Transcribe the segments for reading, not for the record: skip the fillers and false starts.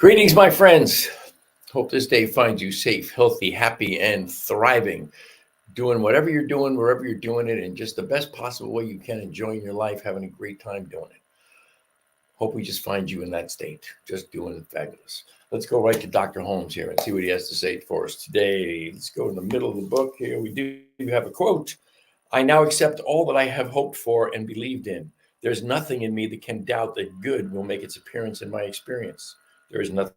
Greetings, my friends. Hope this day finds you safe, healthy, happy, and thriving. Doing whatever you're doing, wherever you're doing it, in just the best possible way you can, enjoying your life, having a great time doing it. Hope we just find you in that state, just doing fabulous. Let's go right to Dr. Holmes here and see what he has to say for us today. Let's go in the middle of the book here. We do have a quote. I now accept all that I have hoped for and believed in. There's nothing in me that can doubt that good will make its appearance in my experience. There is nothing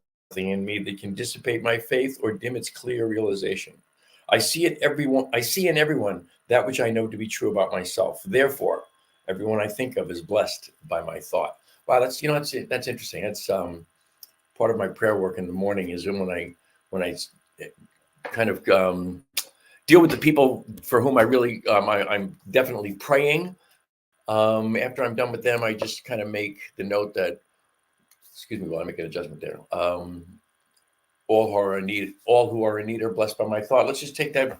in me that can dissipate my faith or dim its clear realization. I see in everyone that which I know to be true about myself. Therefore, everyone I think of is blessed by my thought. Wow, that's interesting. That's part of my prayer work in the morning is when I kind of deal with the people for whom I'm definitely praying. After I'm done with them, I just kind of make the note that, excuse me while I make an adjustment there. All who are in need are blessed by my thought. Let's just take that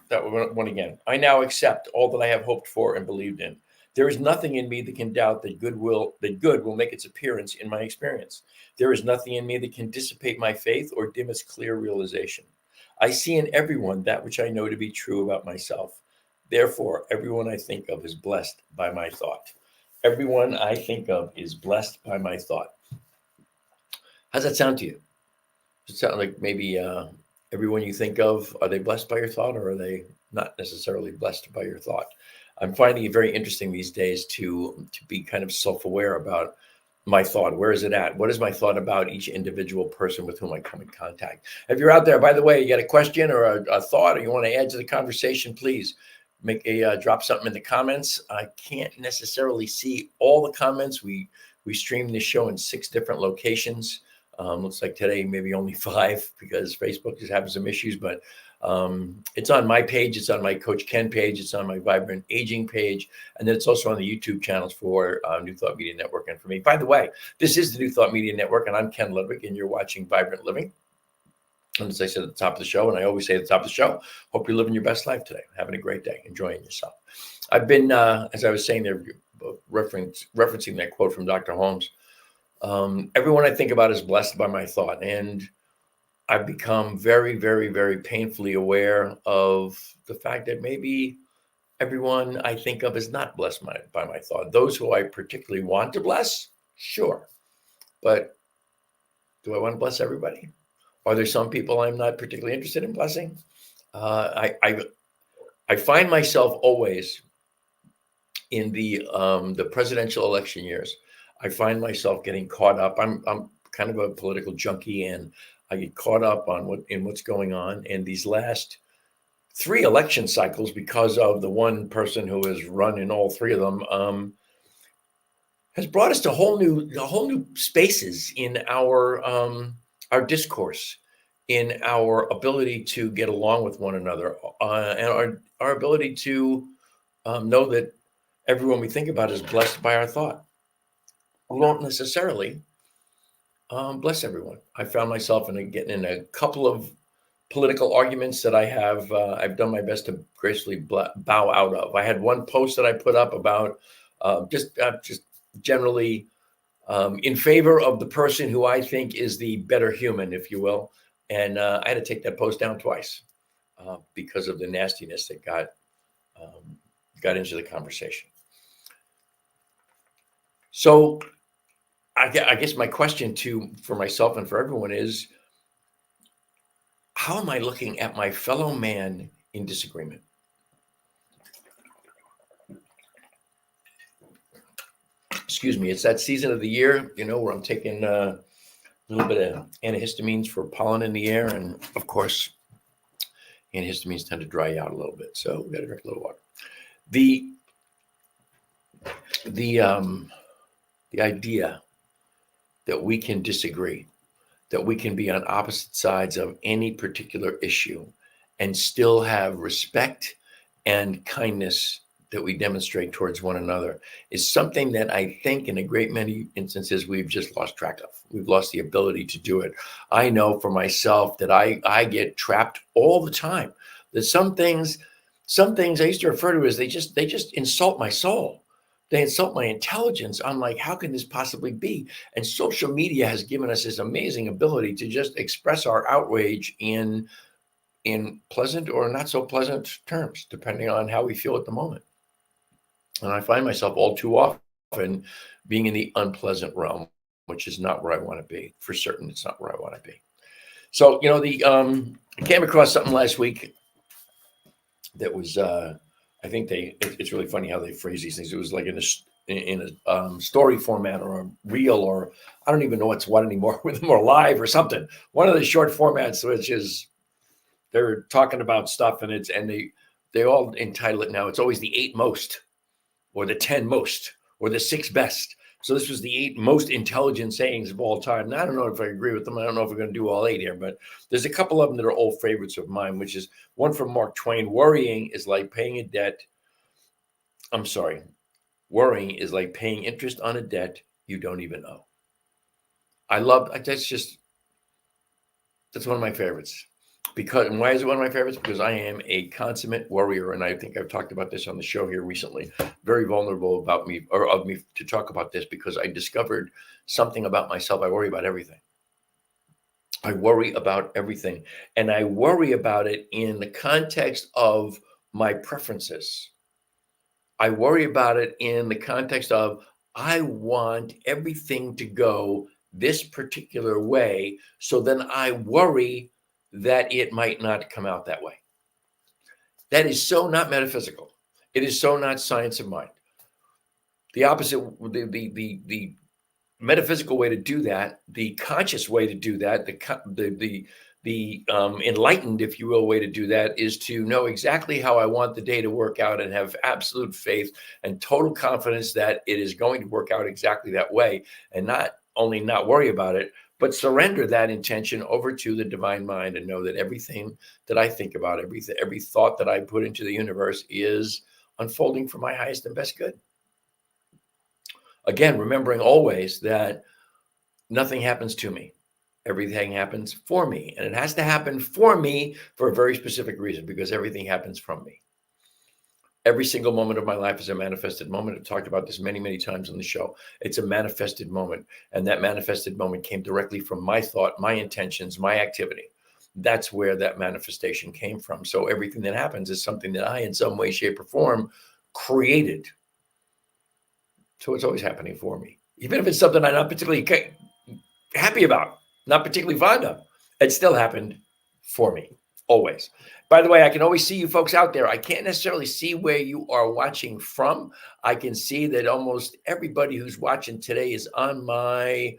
one again. I now accept all that I have hoped for and believed in. There is nothing in me that can doubt that good will make its appearance in my experience. There is nothing in me that can dissipate my faith or dim its clear realization. I see in everyone that which I know to be true about myself. Therefore, everyone I think of is blessed by my thought. Everyone I think of is blessed by my thought. How's that sound to you? Does it sound like maybe everyone you think of, are they blessed by your thought, or are they not necessarily blessed by your thought? I'm finding it very interesting these days to be kind of self-aware about my thought. Where is it at? What is my thought about each individual person with whom I come in contact? If you're out there, by the way, you got a question or a thought, or you want to add to the conversation, please drop something in the comments. I can't necessarily see all the comments. We stream this show in 6 different locations. Looks like today maybe only 5 because Facebook is having some issues, but it's on my page, it's on my Coach Ken page, it's on my Vibrant Aging page, and then it's also on the YouTube channels for New Thought Media Network and for me. By the way, this is the New Thought Media Network, and I'm Ken Ludwig, and you're watching Vibrant Living. And as I said at the top of the show, and I always say at the top of the show, hope you're living your best life today, having a great day, enjoying yourself. I've been, as I was saying there, referencing that quote from Dr. Holmes, everyone I think about is blessed by my thought. And I've become very, very, very painfully aware of the fact that maybe everyone I think of is not blessed by my thought. Those who I particularly want to bless, sure. But do I want to bless everybody? Are there some people I'm not particularly interested in blessing? I find myself always in the presidential election years. I find myself getting caught up. I'm kind of a political junkie, and I get caught up on what's going on. And these last 3 election cycles, because of the one person who has run in all 3 of them, has brought us to whole new spaces in our discourse, in our ability to get along with one another, and our ability to know that everyone we think about is blessed by our thought. We won't necessarily bless everyone. I found myself getting in a couple of political arguments that I've done my best to gracefully bow out of. I had one post that I put up about just generally in favor of the person who I think is the better human, if you will. And I had to take that post down twice because of the nastiness that got into the conversation. So I guess my question for myself and for everyone is, how am I looking at my fellow man in disagreement? Excuse me, it's that season of the year, where I'm taking a little bit of antihistamines for pollen in the air. And of course, antihistamines tend to dry you out a little bit. So we got to drink a little water. The idea that we can disagree, that we can be on opposite sides of any particular issue and still have respect and kindness that we demonstrate towards one another is something that I think in a great many instances we've just lost track of. We've lost the ability to do it. I know for myself that I get trapped all the time. That some things I used to refer to as they just insult my soul. They insult my intelligence. I'm like, how can this possibly be? And social media has given us this amazing ability to just express our outrage in pleasant or not so pleasant terms, depending on how we feel at the moment. And I find myself all too often being in the unpleasant realm, which is not where I want to be. For certain, it's not where I want to be. So, I came across something last week that was, I think it's really funny how they phrase these things. It was like in a story format or a reel, or I don't even know what's what anymore, with more live or something. One of the short formats, which is they're talking about stuff, and they all entitle it now. It's always the 8 most, or the 10 most, or the 6 best. So this was the 8 most intelligent sayings of all time. And I don't know if I agree with them. I don't know if we're going to do all 8 here, but there's a couple of them that are old favorites of mine, which is one from Mark Twain. Worrying is like paying interest on a debt you don't even owe. That's one of my favorites. And why is it one of my favorites? Because I am a consummate worrier, and I think I've talked about this on the show here recently. Very vulnerable of me to talk about this, because I discovered something about myself. I worry about everything. I worry about everything, and I worry about it in the context of my preferences. I worry about it in the context of I want everything to go this particular way, so then I worry that it might not come out that way. That is so not metaphysical. It is so not science of mind. The opposite, the metaphysical way to do that, the conscious way to do that, the enlightened, if you will, way to do that is to know exactly how I want the day to work out and have absolute faith and total confidence that it is going to work out exactly that way, and not only not worry about it, but surrender that intention over to the divine mind and know that everything that I think about, every thought that I put into the universe is unfolding for my highest and best good. Again, remembering always that nothing happens to me. Everything happens for me. And it has to happen for me for a very specific reason, because everything happens from me. Every single moment of my life is a manifested moment. I've talked about this many, many times on the show. It's a manifested moment. And that manifested moment came directly from my thought, my intentions, my activity. That's where that manifestation came from. So everything that happens is something that I, in some way, shape, or form, created. So it's always happening for me. Even if it's something I'm not particularly happy about, not particularly fond of, it still happened for me, always. By the way, I can always see you folks out there. I can't necessarily see where you are watching from. I can see that almost everybody who's watching today is on my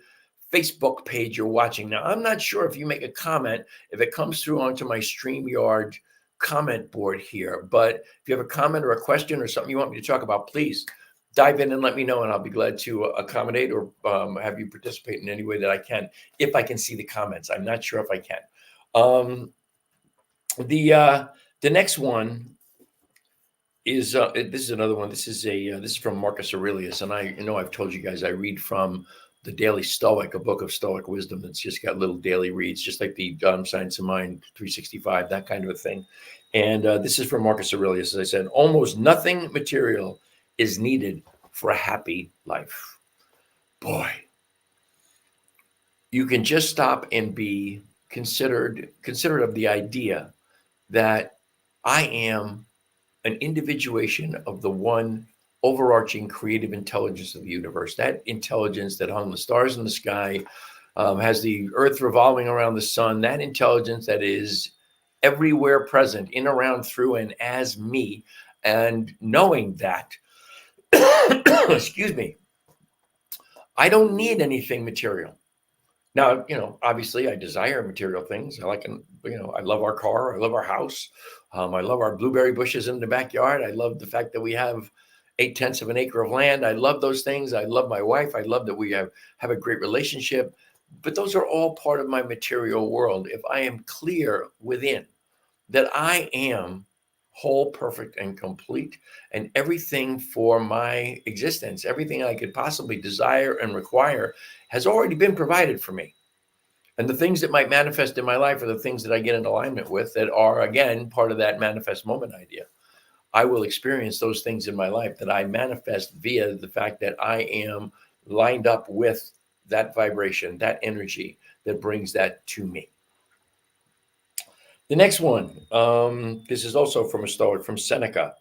Facebook page you're watching. Now, I'm not sure if you make a comment, if it comes through onto my StreamYard comment board here. But if you have a comment or a question or something you want me to talk about, please dive in and let me know, and I'll be glad to accommodate or have you participate in any way that I can, if I can see the comments. I'm not sure if I can. The next one is this is another one. This is from Marcus Aurelius, and I've told you guys I read from the Daily Stoic, a book of Stoic wisdom that's just got little daily reads, just like the Science of Mind 365, that kind of a thing. And this is from Marcus Aurelius. As I said, almost nothing material is needed for a happy life. Boy, you can just stop and be considerate of the idea that I am an individuation of the one overarching creative intelligence of the universe. That intelligence that hung the stars in the sky, has the earth revolving around the sun, that intelligence that is everywhere present, in, around, through, and as me. And knowing that, excuse me, I don't need anything material. Now, obviously I desire material things. I love our car. I love our house. I love our blueberry bushes in the backyard. I love the fact that we have 0.8 of an acre of land. I love those things. I love my wife. I love that we have a great relationship. But those are all part of my material world. If I am clear within that I am whole, perfect, and complete, and everything for my existence, everything I could possibly desire and require has already been provided for me. And the things that might manifest in my life are the things that I get in alignment with that are, again, part of that manifest moment idea. I will experience those things in my life that I manifest via the fact that I am lined up with that vibration, that energy that brings that to me. The next one, this is also from a Stoic, from Seneca.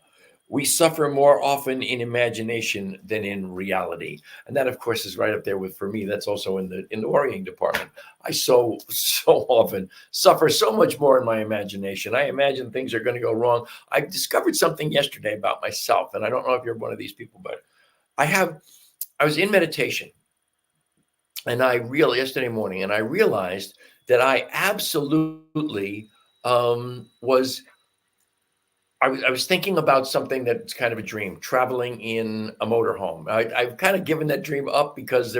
We suffer more often in imagination than in reality, and that, of course, is right up there with, for me, that's also in the worrying department. I so often suffer so much more in my imagination. I imagine things are going to go wrong. I discovered something yesterday about myself, and I don't know if you're one of these people, but I was in meditation, and yesterday morning, and I realized that I absolutely was I was thinking about something that's kind of a dream, traveling in a motorhome. I've kind of given that dream up because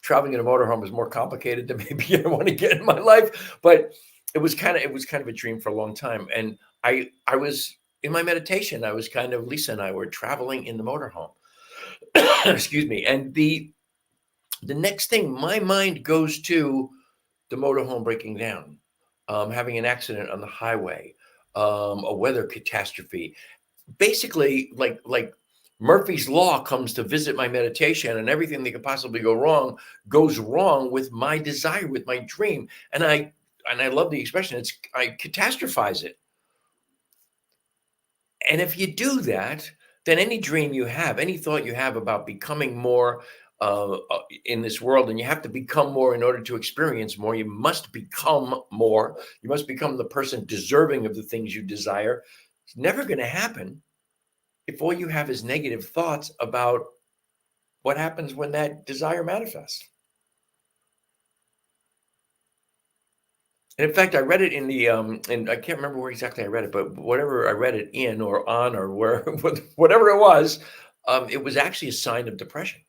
traveling in a motorhome is more complicated than maybe I want to get in my life. But it was kind of a dream for a long time. And I was in my meditation. Lisa and I were traveling in the motorhome. Excuse me. And the next thing, my mind goes to the motorhome breaking down, having an accident on the highway, a weather catastrophe. Basically, like Murphy's Law comes to visit my meditation, and everything that could possibly go wrong goes wrong with my desire, with my dream. And I love the expression. I catastrophize it. And if you do that, then any dream you have, any thought you have about becoming more in this world, and you have to become more in order to experience more, you must become more. You must become the person deserving of the things you desire. It's never going to happen if all you have is negative thoughts about what happens when that desire manifests. And in fact, I read it in the and I can't remember where exactly I read it, but whatever I read it in or on or where, whatever it was actually a sign of depression.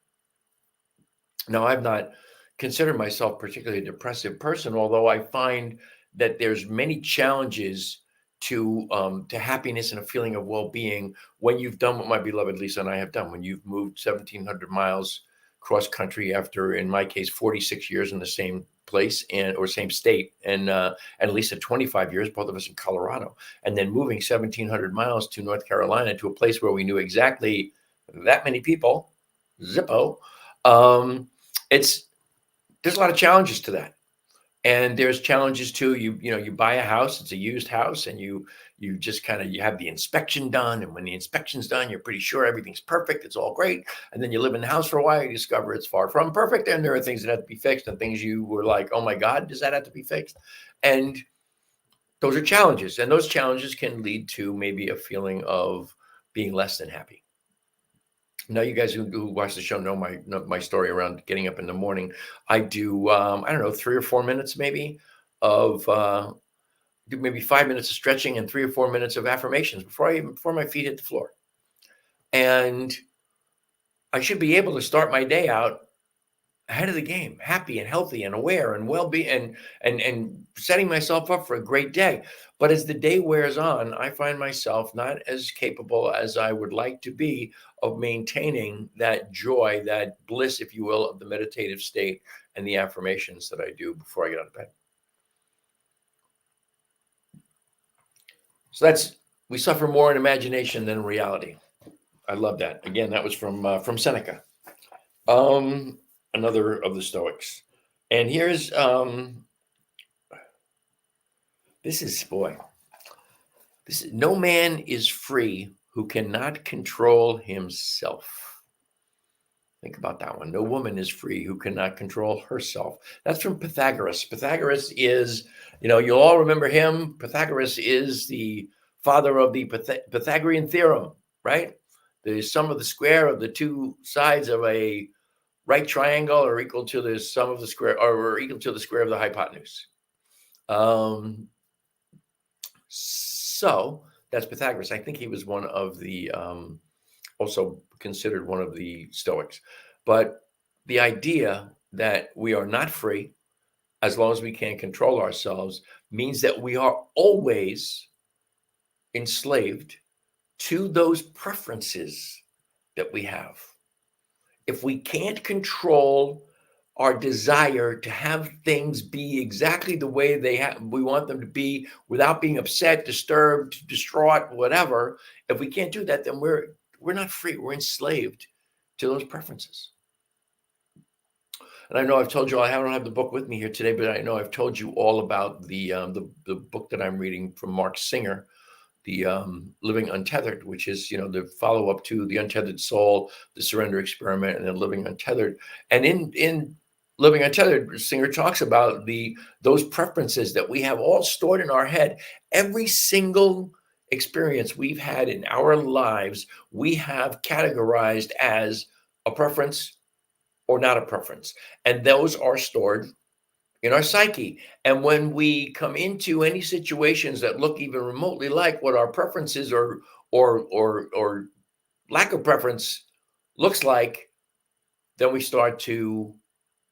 Now, I've not considered myself particularly a depressive person, although I find that there's many challenges to happiness and a feeling of well-being when you've done what my beloved Lisa and I have done. When you've moved 1,700 miles cross country after, in my case, 46 years in the same place or same state, and Lisa 25 years, both of us in Colorado, and then moving 1,700 miles to North Carolina, to a place where we knew exactly that many people, Zippo. There's a lot of challenges to that. And there's challenges too. You buy a house, it's a used house, and you just you have the inspection done. And when the inspection's done, you're pretty sure everything's perfect. It's all great. And then you live in the house for a while, you discover it's far from perfect. And there are things that have to be fixed, and things you were like, oh my God, does that have to be fixed? And those are challenges. And those challenges can lead to maybe a feeling of being less than happy. Now, you guys who watch the show know my story around getting up in the morning. I do, I don't know, 3 or 4 minutes maybe of, do maybe 5 minutes of stretching and 3 or 4 minutes of affirmations before my feet hit the floor. And I should be able to start my day out ahead of the game, happy and healthy and aware and well-being, and setting myself up for a great day. But as the day wears on, I find myself not as capable as I would like to be of maintaining that joy, that bliss, if you will, of the meditative state and the affirmations that I do before I get out of bed. So we suffer more in imagination than in reality. I love that. Again, that was from Seneca. Another of the Stoics. And here's no man is free who cannot control himself. Think about that one. No woman is free who cannot control herself. That's from Pythagoras. Pythagoras is, you'll all remember him. Pythagoras is the father of the Pythagorean theorem, right? The sum of the square of the two sides of a right triangle are equal to the sum of the square, or equal to the square of the hypotenuse. So that's Pythagoras. I think he was one of the, also considered one of the Stoics. But the idea that we are not free as long as we can't control ourselves means that we are always enslaved to those preferences that we have. If we can't control our desire to have things be exactly the way we want them to be without being upset, disturbed, distraught, whatever. If we can't do that, then we're not free. We're enslaved to those preferences. And I know I've told you, I don't have the book with me here today, but I know I've told you all about the book that I'm reading from Mark Singer, the Living Untethered, which is, the follow-up to The Untethered Soul, The Surrender Experiment, and then Living Untethered. And in Living Untethered, Singer talks about those preferences that we have all stored in our head. Every single experience we've had in our lives, we have categorized as a preference or not a preference. And those are stored in our psyche. And when we come into any situations that look even remotely like what our preferences or lack of preference looks like, then we start to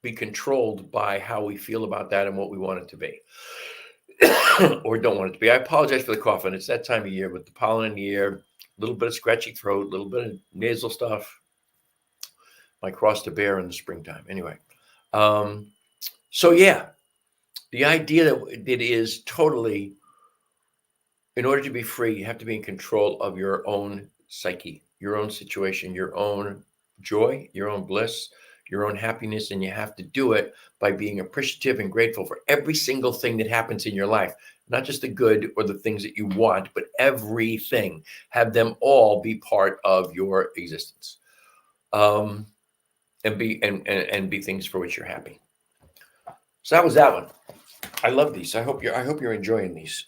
be controlled by how we feel about that and what we want it to be or don't want it to be. I apologize for the coughing. It's that time of year with the pollen in the air, a little bit of scratchy throat, a little bit of nasal stuff. My cross to bear in the springtime. Anyway, so yeah, the idea that it is totally, in order to be free, you have to be in control of your own psyche, your own situation, your own joy, your own bliss, your own happiness, and you have to do it by being appreciative and grateful for every single thing that happens in your life, not just the good or the things that you want, but everything. Have them all be part of your existence. And be things for which you're happy. So that was that one. I love these. I hope you're enjoying these.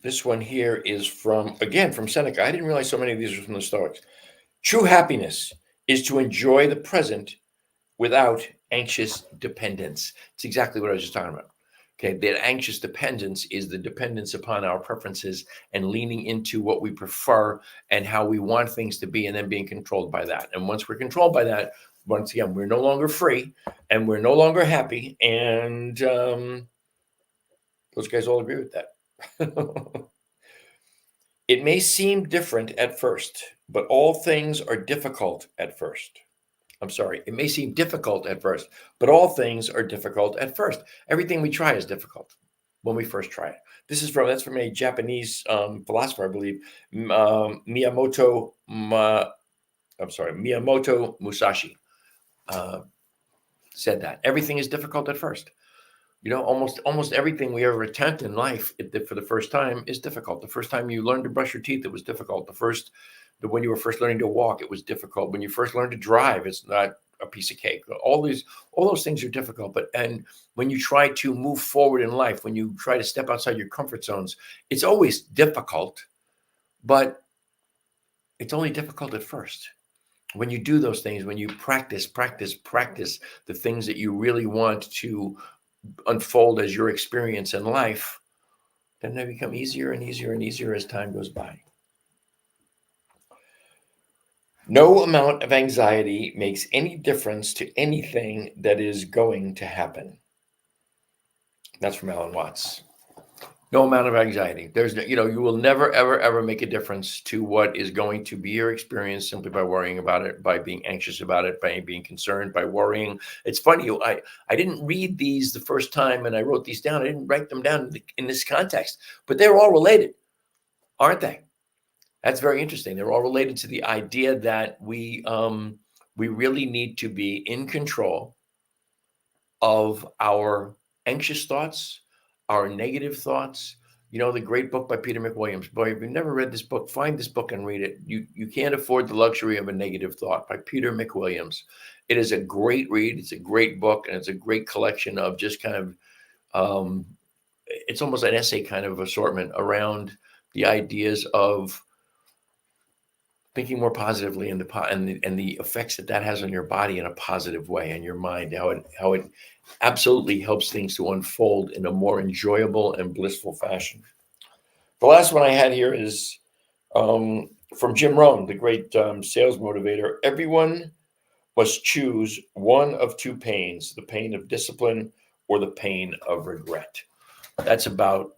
This one here is from Seneca. I didn't realize so many of these were from the Stoics. True happiness is to enjoy the present without anxious dependence. It's exactly what I was just talking about. Okay, that anxious dependence is the dependence upon our preferences and leaning into what we prefer and how we want things to be, and then being controlled by that. And once we're controlled by that, once again, we're no longer free and we're no longer happy. And those guys all agree with that. It may seem different at first, but all things are difficult at first. I'm sorry, it may seem difficult at first, but all things are difficult at first. Everything we try is difficult when we first try it. That's from a Japanese philosopher, I believe, Miyamoto Musashi said that. Everything is difficult at first. Almost everything we ever attempt in life for the first time is difficult. The first time you learned to brush your teeth, it was difficult. When you were first learning to walk, it was difficult. When you first learned to drive, it's not a piece of cake. All those things are difficult. And when you try to move forward in life, when you try to step outside your comfort zones, it's always difficult, but it's only difficult at first. When you do those things, when you practice the things that you really want to unfold as your experience in life, then they become easier and easier and easier as time goes by. No amount of anxiety makes any difference to anything that is going to happen. That's from Alan Watts. No amount of anxiety. You will never, ever, ever make a difference to what is going to be your experience simply by worrying about it, by being anxious about it, by being concerned, by worrying. It's funny. I didn't read these the first time and I wrote these down. I didn't write them down in this context, but they're all related, aren't they? That's very interesting. They're all related to the idea that we really need to be in control of our anxious thoughts, our negative thoughts. The great book by Peter McWilliams. Boy, if you've never read this book, find this book and read it. You can't afford the luxury of a negative thought by Peter McWilliams. It is a great read. It's a great book, and it's a great collection of just kind of, it's almost an essay kind of assortment around the ideas of thinking more positively and the effects that has on your body in a positive way and your mind, how it absolutely helps things to unfold in a more enjoyable and blissful fashion. The last one I had here is from Jim Rohn, the great sales motivator. Everyone must choose one of two pains, the pain of discipline or the pain of regret. That's about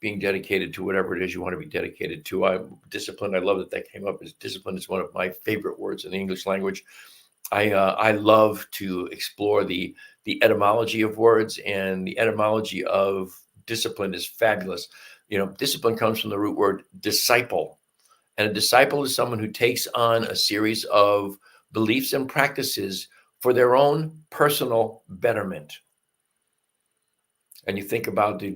being dedicated to whatever it is you want to be dedicated to. Discipline. I love that came up. As discipline is one of my favorite words in the English language. I love to explore the etymology of words, and the etymology of discipline is fabulous. Discipline comes from the root word disciple, and a disciple is someone who takes on a series of beliefs and practices for their own personal betterment. And you think about the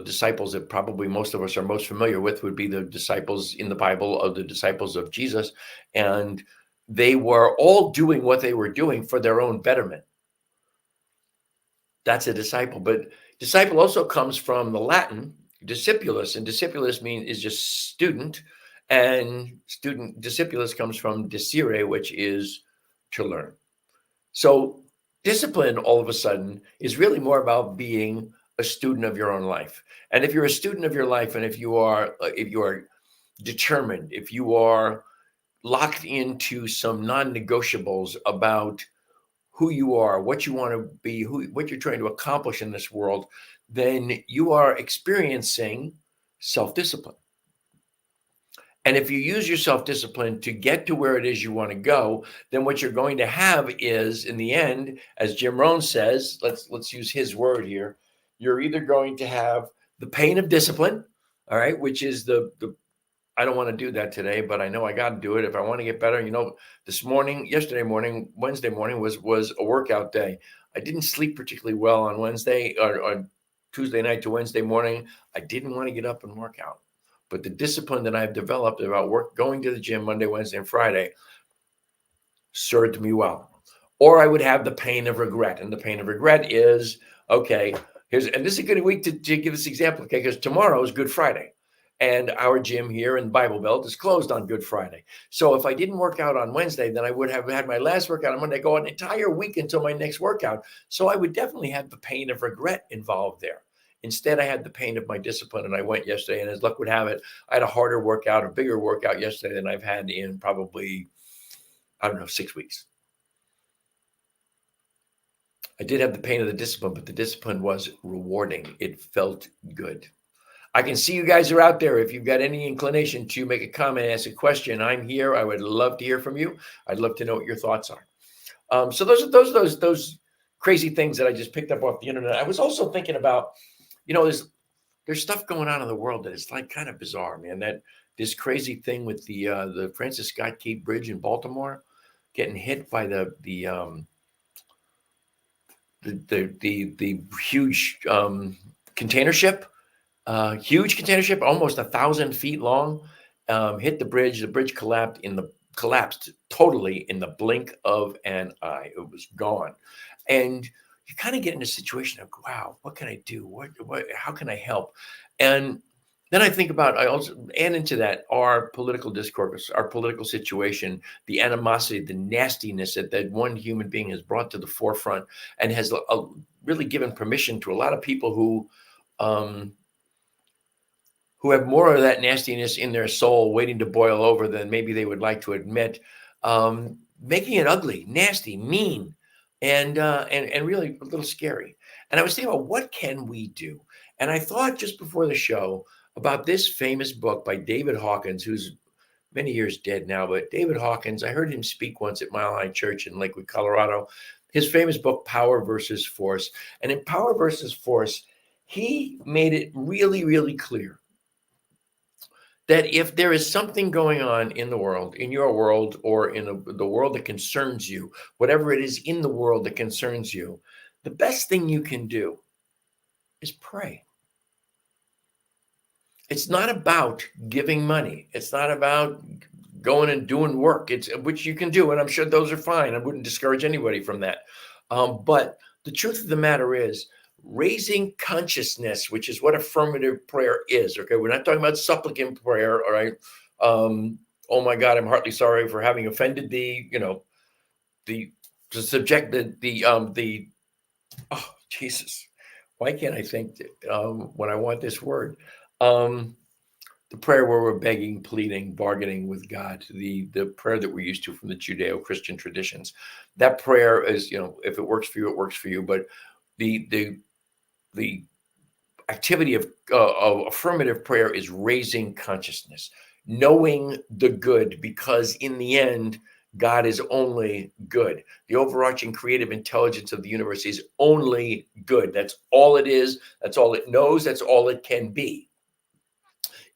disciples that probably most of us are most familiar with would be the disciples in the Bible, of the disciples of Jesus. And they were all doing what they were doing for their own betterment. That's a disciple. But disciple also comes from the Latin discipulus, and discipulus is just student. And discipulus comes from discere, which is to learn. So discipline, all of a sudden, is really more about being a student of your own life. And if you're a student of your life, and if you are determined, if you are locked into some non-negotiables about who you are, what you want to be, what you're trying to accomplish in this world, then you are experiencing self-discipline. And if you use your self-discipline to get to where it is you want to go, then what you're going to have is, in the end, as Jim Rohn says, let's use his word here, you're either going to have the pain of discipline, all right, which is the I don't want to do that today, but I know I got to do it if I want to get better. Yesterday morning, Wednesday morning was a workout day. I didn't sleep particularly well on Wednesday or on Tuesday night to Wednesday morning. I didn't want to get up and work out. But the discipline that I've developed about going to the gym Monday, Wednesday, and Friday served me well. Or I would have the pain of regret. And the pain of regret is, okay, this is a good week to give this example, okay, because tomorrow is Good Friday. And our gym here in Bible Belt is closed on Good Friday. So if I didn't work out on Wednesday, then I would have had my last workout on Monday, go an entire week until my next workout. So I would definitely have the pain of regret involved there. Instead, I had the pain of my discipline, and I went yesterday, and as luck would have it, I had a harder workout, a bigger workout yesterday than I've had in probably, 6 weeks. I did have the pain of the discipline, but the discipline was rewarding. It felt good. I can see you guys are out there. If you've got any inclination to make a comment, ask a question, I'm here. I would love to hear from you. I'd love to know what your thoughts are. So those crazy things that I just picked up off the internet. I was also thinking about, there's stuff going on in the world that is like kind of bizarre, man. That this crazy thing with the Francis Scott Key Bridge in Baltimore getting hit by the huge container ship. Huge container ship, almost 1,000 feet long, hit the bridge. The bridge collapsed totally in the blink of an eye. It was gone. And you kind of get in a situation of, wow, what can I do? How can I help? And then I think about, I also add into that our political discourse, our political situation, the animosity, the nastiness that one human being has brought to the forefront, and has really given permission to a lot of people who have more of that nastiness in their soul waiting to boil over than maybe they would like to admit, making it ugly, nasty, mean, and really a little scary. And I was thinking about, what can we do? And I thought just before the show about this famous book by David Hawkins, who's many years dead now, but David Hawkins, I heard him speak once at Mile High Church in Lakewood, Colorado. His famous book, Power versus Force. And in Power versus Force, he made it really, really clear that if there is something going on in the world, in your world, or in the world that concerns you, whatever it is in the world that concerns you, the best thing you can do is pray. It's not about giving money. It's not about going and doing work, which you can do, and I'm sure those are fine. I wouldn't discourage anybody from that. But the truth of the matter is, raising consciousness, which is what affirmative prayer is. Okay, we're not talking about supplicant prayer. All right. Oh my God, I'm heartily sorry for having offended oh Jesus, why can't I think when I want this word? The prayer where we're begging, pleading, bargaining with God, the prayer that we're used to from the Judeo-Christian traditions. That prayer is, if it works for you, it works for you. But the activity of affirmative prayer is raising consciousness, knowing the good, because in the end, God is only good. The overarching creative intelligence of the universe is only good. That's all it is. That's all it knows. That's all it can be.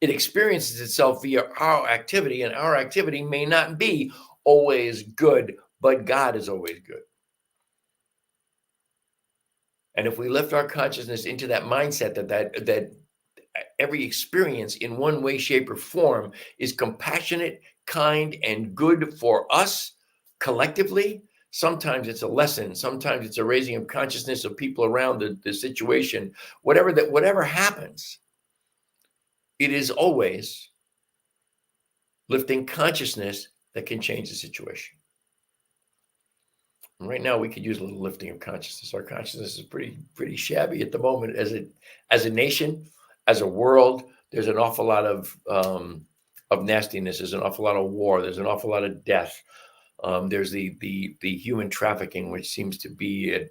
It experiences itself via our activity, and our activity may not be always good, but God is always good. And if we lift our consciousness into that mindset that every experience in one way, shape, or form is compassionate, kind, and good for us collectively, sometimes it's a lesson, sometimes it's a raising of consciousness of people around the situation, whatever happens, it is always lifting consciousness that can change the situation. And right now, we could use a little lifting of consciousness. Our consciousness is pretty shabby at the moment as a nation, as a world. There's an awful lot of nastiness. There's an awful lot of war. There's an awful lot of death. There's the human trafficking, which seems to be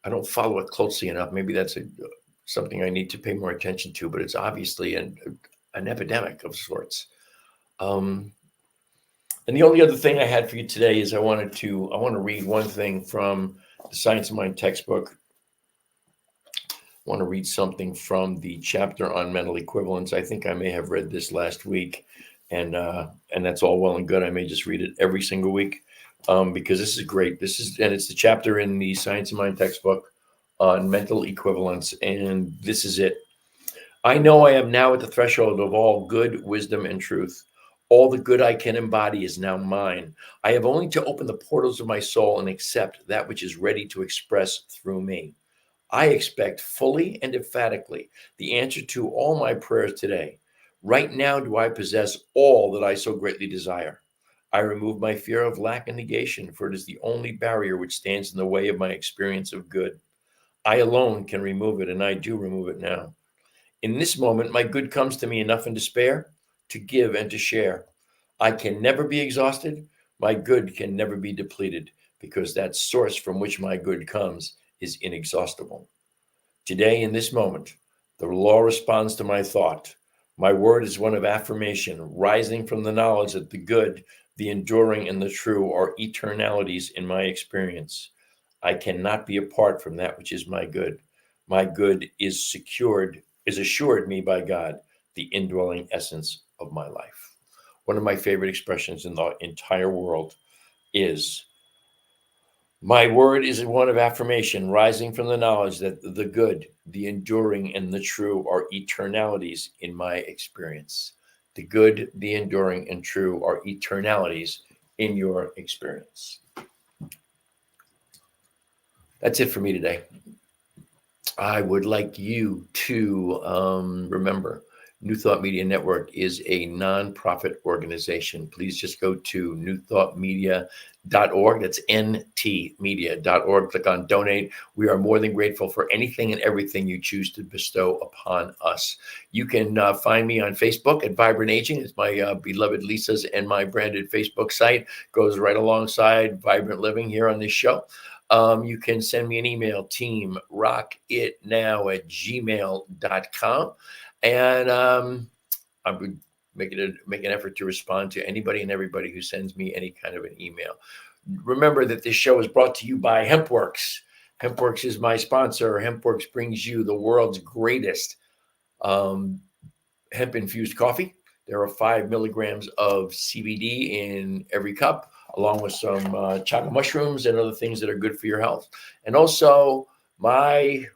I don't follow it closely enough. Maybe that's something I need to pay more attention to, but it's obviously an epidemic of sorts. And the only other thing I had for you today is I want to read one thing from the Science of Mind textbook. I want to read something from the chapter on mental equivalence. I think I may have read this last week, and that's all well and good. I may just read it every single week because this is great. It's the chapter in the Science of Mind textbook on mental equivalence, and this is it. I know I am now at the threshold of all good, wisdom, and truth. All the good I can embody is now mine. I have only to open the portals of my soul and accept that which is ready to express through me. I expect fully and emphatically the answer to all my prayers today. Right now do I possess all that I so greatly desire. I remove my fear of lack and negation, for it is the only barrier which stands in the way of my experience of good. I alone can remove it, and I do remove it now. In this moment, my good comes to me enough in despair to give and to share. I can never be exhausted. My good can never be depleted, because that source from which my good comes is inexhaustible. Today, in this moment, the law responds to my thought. My word is one of affirmation, rising from the knowledge that the good, the enduring, and the true are eternalities in my experience. I cannot be apart from that which is my good. My good is assured me by God, the indwelling essence of my life. One of my favorite expressions in the entire world is, my word is one of affirmation, rising from the knowledge that the good, the enduring, and the true are eternalities in my experience. The good, the enduring, and true are eternalities in your experience. That's it for me today. I would like you to remember, New Thought Media Network is a nonprofit organization. Please just go to newthoughtmedia.org. That's ntmedia.org. Click on donate. We are more than grateful for anything and everything you choose to bestow upon us. You can find me on Facebook at Vibrant Aging. It's my beloved Lisa's and my branded Facebook site. Goes right alongside Vibrant Living here on this show. You can send me an email, teamrockitnow@gmail.com. And I would make an effort to respond to anybody and everybody who sends me any kind of an email. Remember that this show is brought to you by HempWorks. HempWorks is my sponsor. HempWorks brings you the world's greatest hemp-infused coffee. There are 5 milligrams of CBD in every cup, along with some chaga mushrooms and other things that are good for your health. And also my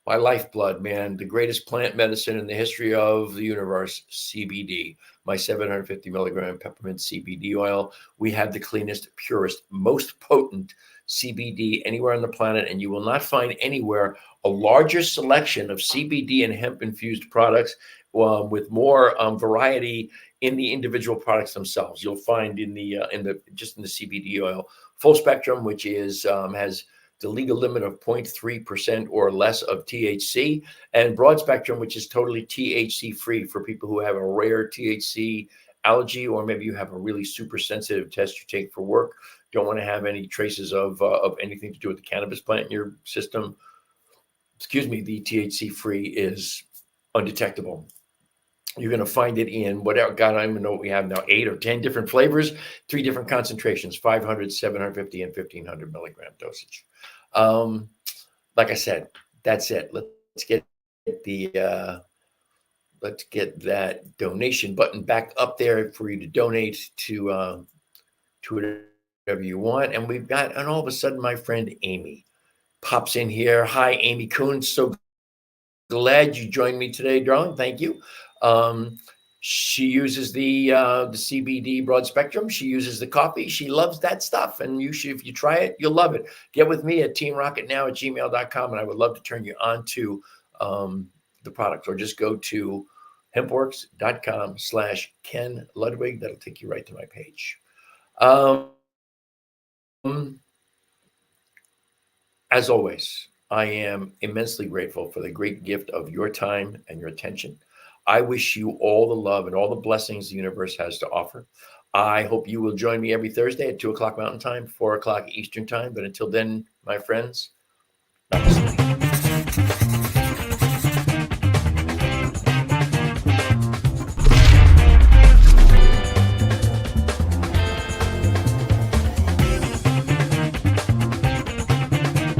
lifeblood, man, the greatest plant medicine in the history of the universe, CBD, my 750 milligram peppermint CBD oil. We have the cleanest, purest, most potent CBD anywhere on the planet, and you will not find anywhere a larger selection of CBD and hemp-infused products with more variety in the individual products themselves. You'll find in the CBD oil, full spectrum, which is has the legal limit of 0.3% or less of THC, and broad spectrum, which is totally THC free for people who have a rare THC allergy, or maybe you have a really super sensitive test you take for work, don't want to have any traces of anything to do with the cannabis plant in your system. the THC free is undetectable. You're going to find it in whatever, God, I don't even know what we have now, 8 or 10 different flavors, 3 different concentrations, 500, 750, and 1500 milligram dosage. Like I said, that's it. Let's get that donation button back up there for you to donate to whatever you want. And and all of a sudden, my friend Amy pops in here. Hi, Amy Kuhn. So glad you joined me today, darling. Thank you. She uses the CBD broad spectrum. She uses the coffee. She loves that stuff. And if you try it, you'll love it. Get with me at teamrocketnow@gmail.com. And I would love to turn you on to the product, or just go to hempworks.com/Ken Ludwig. That'll take you right to my page. As always, I am immensely grateful for the great gift of your time and your attention. I wish you all the love and all the blessings the universe has to offer. I hope you will join me every Thursday at 2 o'clock Mountain Time, 4 o'clock Eastern Time. But until then, my friends, namaste.